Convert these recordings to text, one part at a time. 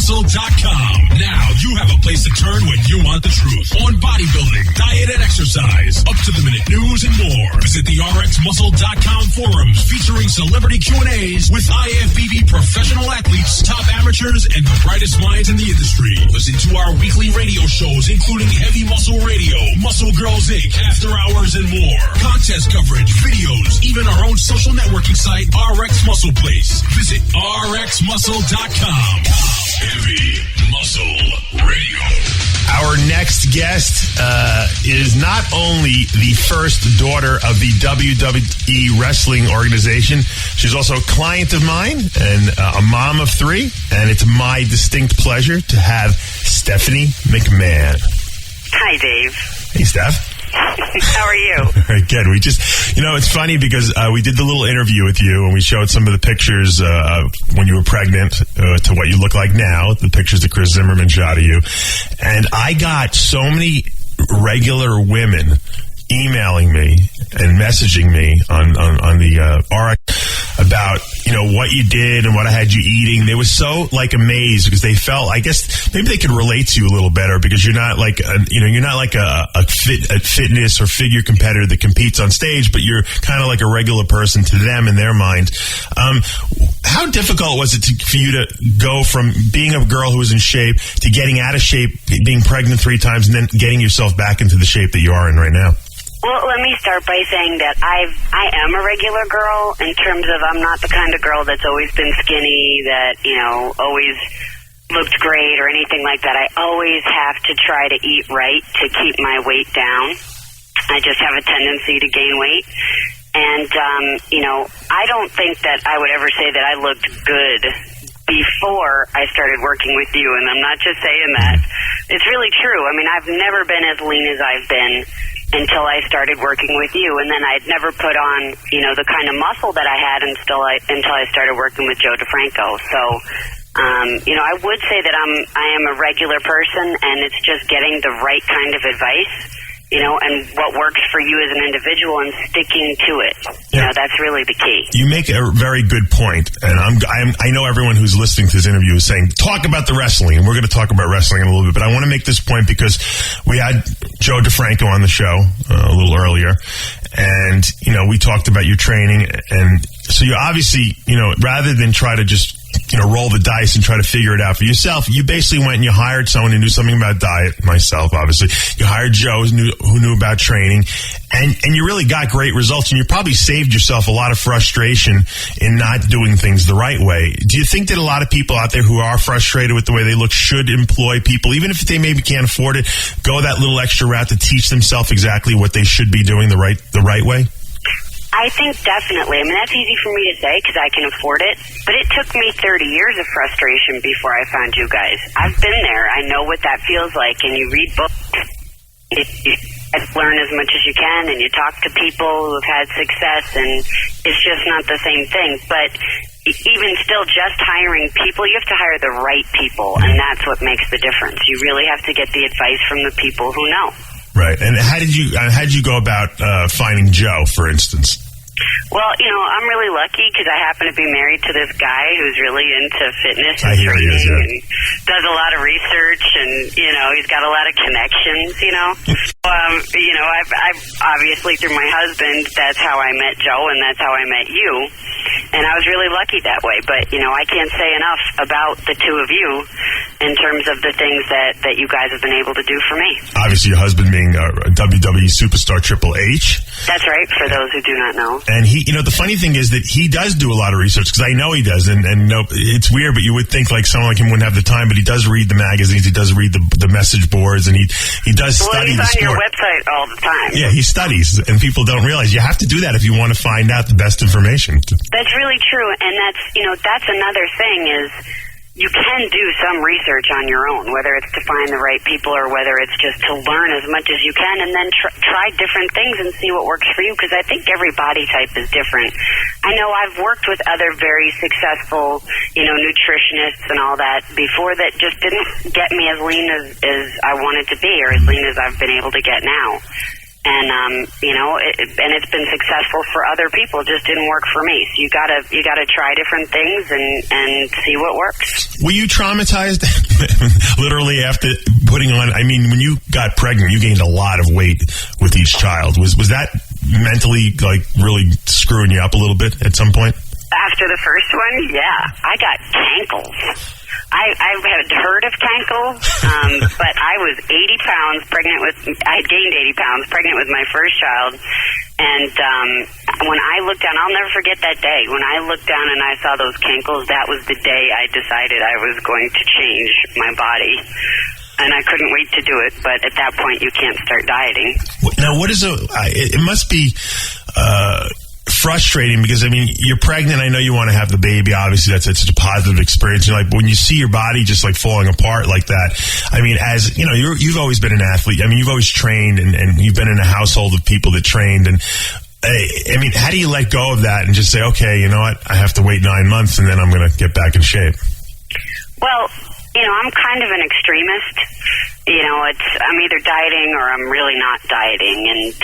RxMuscle.com. Now you have a place to turn when you want the truth on bodybuilding, diet, and exercise, up-to-the-minute news, and more. Visit the RxMuscle.com forums featuring celebrity Q&As with IFBB professional athletes, top amateurs, and the brightest minds in the industry. Listen to our weekly radio shows, including Heavy Muscle Radio, Muscle Girls Inc., After Hours, and more. Contest coverage, videos, even our own social networking site, RX Muscle Place. Visit RxMuscle.com. Heavy Muscle Radio. Our next guest is not only the first daughter of the WWE Wrestling Organization, she's also a client of mine and a mom of three, and it's my distinct pleasure to have Stephanie McMahon. Hi, Dave. Hey, Steph. How are you? Very good. We just, it's funny because we did the little interview with you and we showed some of the pictures when you were pregnant to what you look like now, the pictures that Chris Zimmerman shot of you. And I got so many regular women emailing me and messaging me on the RX about, what you did and what I had you eating. They were so, amazed because they felt, I guess, maybe they could relate to you a little better because you're not you're not like a fitness or figure competitor that competes on stage, but you're kind of like a regular person to them in their mind. How difficult was it for you to go from being a girl who was in shape to getting out of shape, being pregnant 3 times, and then getting yourself back into the shape that you are in right now? Well, let me start by saying that I am a regular girl in terms of I'm not the kind of girl that's always been skinny, that, always looked great or anything like that. I always have to try to eat right to keep my weight down. I just have a tendency to gain weight. And, I don't think that I would ever say that I looked good before I started working with you, and I'm not just saying that. It's really true. I mean, I've never been as lean as I've been until I started working with you, and then I'd never put on, the kind of muscle that I had until I started working with Joe DeFranco. So, I would say that I am a regular person, and it's just getting the right kind of advice, and what works for you as an individual and sticking to it. Yeah. That's really the key. You make a very good point, and I know everyone who's listening to this interview is saying, talk about the wrestling, and we're going to talk about wrestling in a little bit, but I want to make this point because we had Joe DeFranco on the show a little earlier, and, we talked about your training, and so you obviously, rather than try to just roll the dice and try to figure it out for yourself, you basically went and you hired someone who knew something about diet, myself, obviously. You hired Joe who knew about training, and you really got great results, and you probably saved yourself a lot of frustration in not doing things the right way. Do you think that a lot of people out there who are frustrated with the way they look should employ people, even if they maybe can't afford it, go that little extra route to teach themselves exactly what they should be doing the right way? I think definitely. I mean, that's easy for me to say because I can afford it, but it took me 30 years of frustration before I found you guys. I've been there. I know what that feels like, and you read books, you learn as much as you can, and you talk to people who've had success, and it's just not the same thing. But even still, just hiring people, you have to hire the right people, and that's what makes the difference. You really have to get the advice from the people who know. Right. And how did you go about finding Joe, for instance? Well, I'm really lucky because I happen to be married to this guy who's really into fitness and I hear training he is, yeah. and does a lot of research, and, he's got a lot of connections, I've obviously through my husband, that's how I met Joe and that's how I met you. And I was really lucky that way. But, I can't say enough about the two of you in terms of the things that you guys have been able to do for me. Obviously, your husband being a WWE superstar Triple H. That's right, for those who do not know. And he, the funny thing is that he does do a lot of research, because I know he does, and it's weird, but you would think like someone like him wouldn't have the time, but he does read the magazines, he does read the message boards, and he does study the sport. He's on your website all the time. Yeah, he studies, and people don't realize you have to do that if you want to find out the best information. That's really true, and that's another thing is you can do some research on your own, whether it's to find the right people or whether it's just to learn as much as you can, and then try different things and see what works for you, because I think every body type is different. I know I've worked with other very successful, nutritionists and all that before that just didn't get me as lean as I wanted to be, or as lean as I've been able to get now. And and it's been successful for other people. It just didn't work for me. So you gotta try different things and see what works. Were you traumatized literally after putting on? I mean, when you got pregnant, you gained a lot of weight with each child. Was that mentally really screwing you up a little bit at some point? After the first one, yeah, I got cankles. I had heard of cankles, but I was 80 pounds pregnant I had gained 80 pounds pregnant with my first child. And when I looked down, I'll never forget that day. When I looked down and I saw those cankles, that was the day I decided I was going to change my body. And I couldn't wait to do it, but at that point, you can't start dieting. Now, it must be frustrating because, I mean, you're pregnant. I know you want to have the baby. Obviously, that's such a positive experience. But when you see your body just falling apart like that, I mean, as you know, you've always been an athlete. I mean, you've always trained and you've been in a household of people that trained. And I mean, how do you let go of that and just say, okay, you know what? I have to wait 9 months and then I'm going to get back in shape? Well, I'm kind of an extremist. I'm either dieting or I'm really not dieting. And,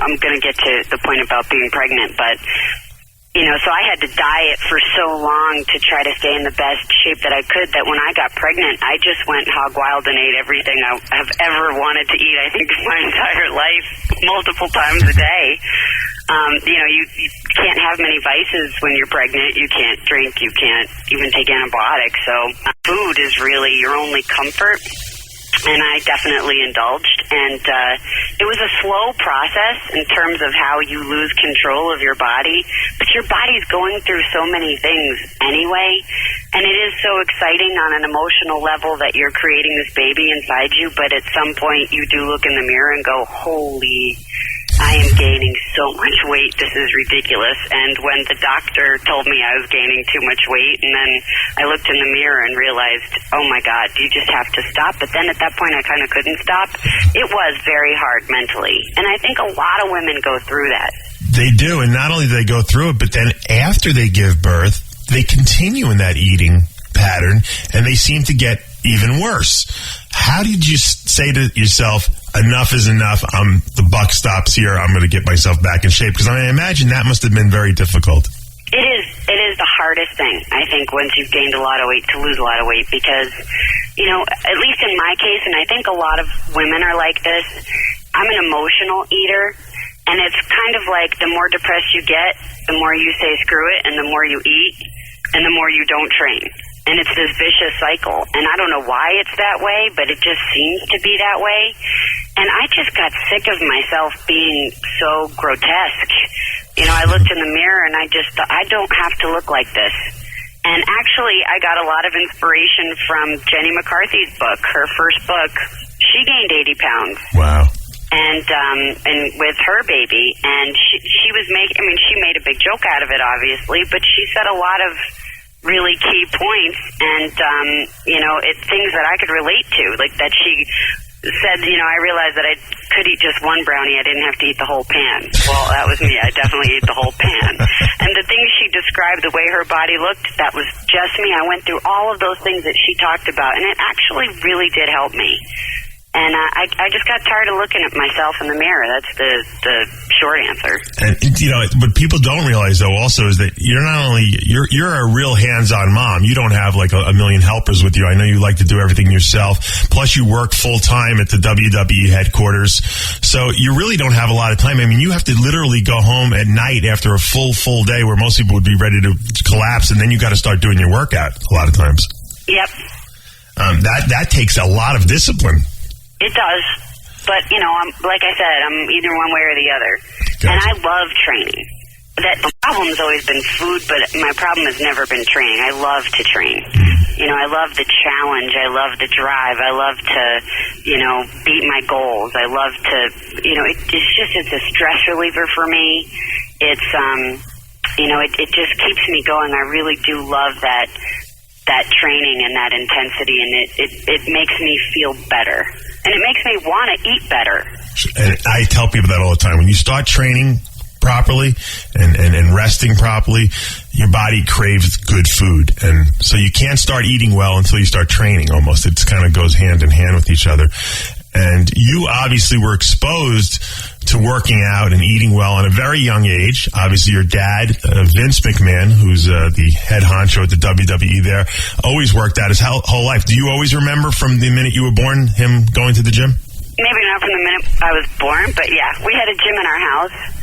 I'm going to get to the point about being pregnant. But, so I had to diet for so long to try to stay in the best shape that I could that when I got pregnant, I just went hog wild and ate everything I have ever wanted to eat, I think, my entire life, multiple times a day. You can't have many vices when you're pregnant. You can't drink. You can't even take antibiotics. So food is really your only comfort. And I definitely indulged. And it was a slow process in terms of how you lose control of your body. But your body's going through so many things anyway. And it is so exciting on an emotional level that you're creating this baby inside you. But at some point, you do look in the mirror and go, holy, I am gaining so much weight. This is ridiculous. And when the doctor told me I was gaining too much weight, and then I looked in the mirror and realized, oh my God, you just have to stop. But then at that point, I kind of couldn't stop. It was very hard mentally. And I think a lot of women go through that. They do. And not only do they go through it, but then after they give birth, they continue in that eating pattern, and they seem to get even worse. How did you say to yourself, enough is enough, the buck stops here, I'm going to get myself back in shape? Because I imagine that must have been very difficult. It is the hardest thing, I think, once you've gained a lot of weight, to lose a lot of weight, because, at least in my case, and I think a lot of women are like this, I'm an emotional eater, and it's kind of like the more depressed you get, the more you say screw it, and the more you eat, and the more you don't train. And it's this vicious cycle. And I don't know why it's that way, but it just seems to be that way. And I just got sick of myself being so grotesque. I looked in the mirror and I just thought, I don't have to look like this. And actually, I got a lot of inspiration from Jenny McCarthy's book, her first book. She gained 80 pounds. Wow. And with her baby. And she was she made a big joke out of it, obviously, but she said a lot of really key points, and it's things that I could relate to, like that she said, I realized that I could eat just one brownie, I didn't have to eat the whole pan. Well, that was me. I definitely ate the whole pan. And the things she described, the way her body looked, that was just me. I went through all of those things that she talked about, and it actually really did help me. And I just got tired of looking at myself in the mirror. That's the short answer. And what people don't realize though also is that you're not only you're a real hands-on mom. You don't have like a million helpers with you. I know you like to do everything yourself. Plus, you work full time at the WWE headquarters, so you really don't have a lot of time. I mean, you have to literally go home at night after a full day where most people would be ready to collapse, and then you got to start doing your workout a lot of times. Yep. That takes a lot of discipline. It does, but, like I said, I'm either one way or the other. Gotcha. And I love training. The problem's always been food, but my problem has never been training. I love to train. I love the challenge. I love the drive. I love to, beat my goals. I love to, it's a stress reliever for me. It's, it just keeps me going. I really do love that training and that intensity, and it makes me feel better. And it makes me want to eat better. And I tell people that all the time. When you start training properly and resting properly, your body craves good food. And so you can't start eating well until you start training almost. It kind of goes hand in hand with each other. And you obviously were exposed to working out and eating well at a very young age. Obviously, your dad, Vince McMahon, who's the head honcho at the WWE there, always worked out his whole life. Do you always remember from the minute you were born him going to the gym? Maybe not from the minute I was born, but yeah, we had a gym in our house.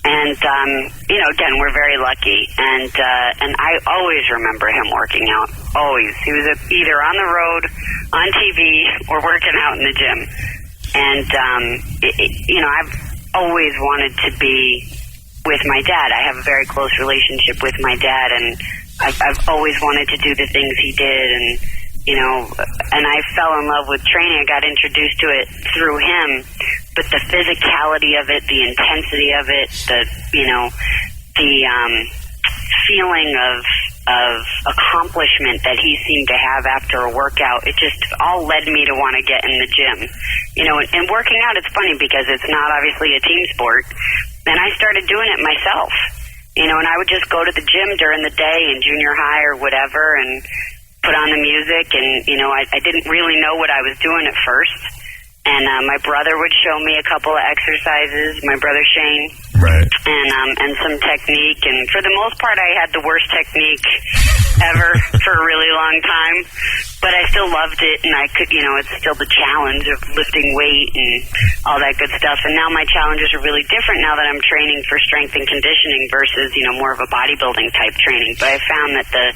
And, again, we're very lucky. And I always remember him working out. Always. He was either on the road, on TV, or working out in the gym. And, I've always wanted to be with my dad. I have a very close relationship with my dad, and I've always wanted to do the things he did. And, and I fell in love with training. I got introduced to it through him. But the physicality of it, the intensity of it, the feeling of accomplishment that he seemed to have after a workout, it just all led me to want to get in the gym. And working out, it's funny because it's not obviously a team sport. And I started doing it myself. And I would just go to the gym during the day in junior high or whatever and put on the music. And, I didn't really know what I was doing at first. And my brother would show me a couple of exercises, my brother Shane, right, and some technique. And for the most part, I had the worst technique ever for a really long time. But I still loved it, and I could, it's still the challenge of lifting weight and all that good stuff. And now my challenges are really different now that I'm training for strength and conditioning versus, more of a bodybuilding type training. But I found that the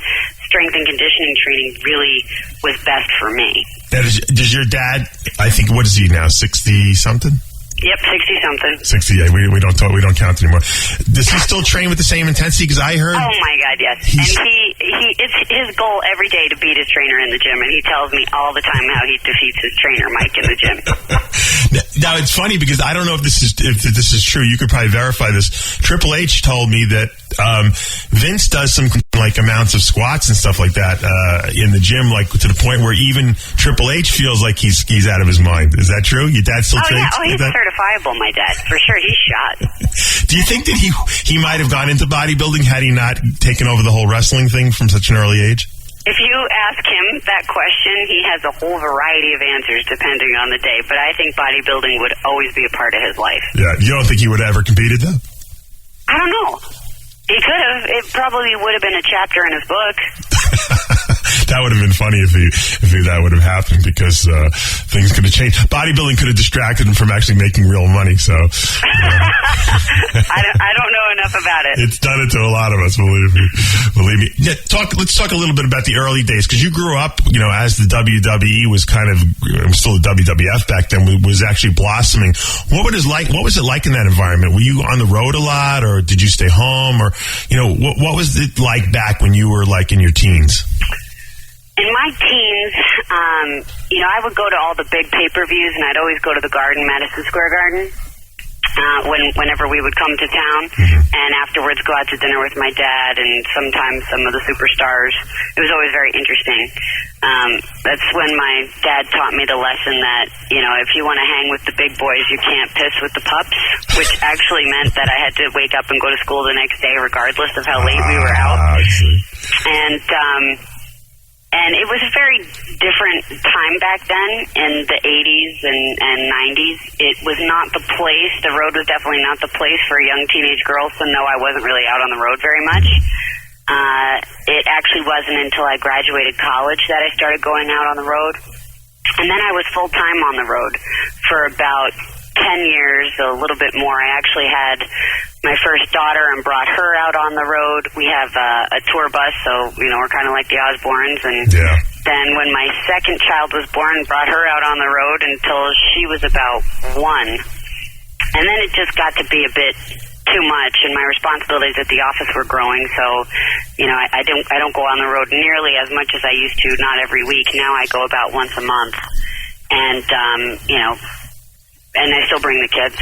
strength and conditioning training really was best for me. Does your dad, I think, what is he now, 60-something? Yep, 60-something. 68. We don't count anymore. Does he still train with the same intensity? Because I heard... Oh, my God, yes. And it's his goal every day to beat his trainer in the gym, and he tells me all the time how he defeats his trainer, Mike, in the gym. Now, it's funny because I don't know if this is true. You could probably verify this. Triple H told me that Vince does some amounts of squats and stuff like that in the gym, to the point where even Triple H feels like he's out of his mind. Is that true? Your dad still trains? Yeah. Oh, he's certifiable, my dad. For sure, he's shot. Do you think that he might have gone into bodybuilding had he not taken over the whole wrestling thing from such an early age? If you ask him that question, he has a whole variety of answers depending on the day. But I think bodybuilding would always be a part of his life. Yeah. You don't think he would have ever competed, though? I don't know. He could have. It probably would have been a chapter in his book. That would have been funny if that would have happened, because things could have changed. Bodybuilding could have distracted him from actually making real money. So I don't know enough about it. It's done it to a lot of us, believe me. Yeah, let's talk a little bit about the early days, because you grew up, as the WWE was kind of still the WWF back then, was actually blossoming. What was it like in that environment? Were you on the road a lot, or did you stay home, or what was it like back when you were in your teens? In my teens, I would go to all the big pay-per-views, and I'd always go to the Garden, Madison Square Garden, whenever we would come to town, and afterwards go out to dinner with my dad and sometimes some of the superstars. It was always very interesting. That's when my dad taught me the lesson that, if you want to hang with the big boys, you can't piss with the pups, which actually meant that I had to wake up and go to school the next day regardless of how late we were out. And it was a very different time back then in the 80s and 90s. It was not the place. The road was definitely not the place for young teenage girls, so no, I wasn't really out on the road very much. It actually wasn't until I graduated college that I started going out on the road. And then I was full-time on the road for about 10 years, a little bit more. I actually had my first daughter and brought her out on the road. We have a tour bus, so, we're kind of like the Osbournes. And then when my second child was born, brought her out on the road until she was about 1. And then it just got to be a bit too much, and my responsibilities at the office were growing, so, I don't go on the road nearly as much as I used to, not every week. Now I go about once a month. And, and I still bring the kids.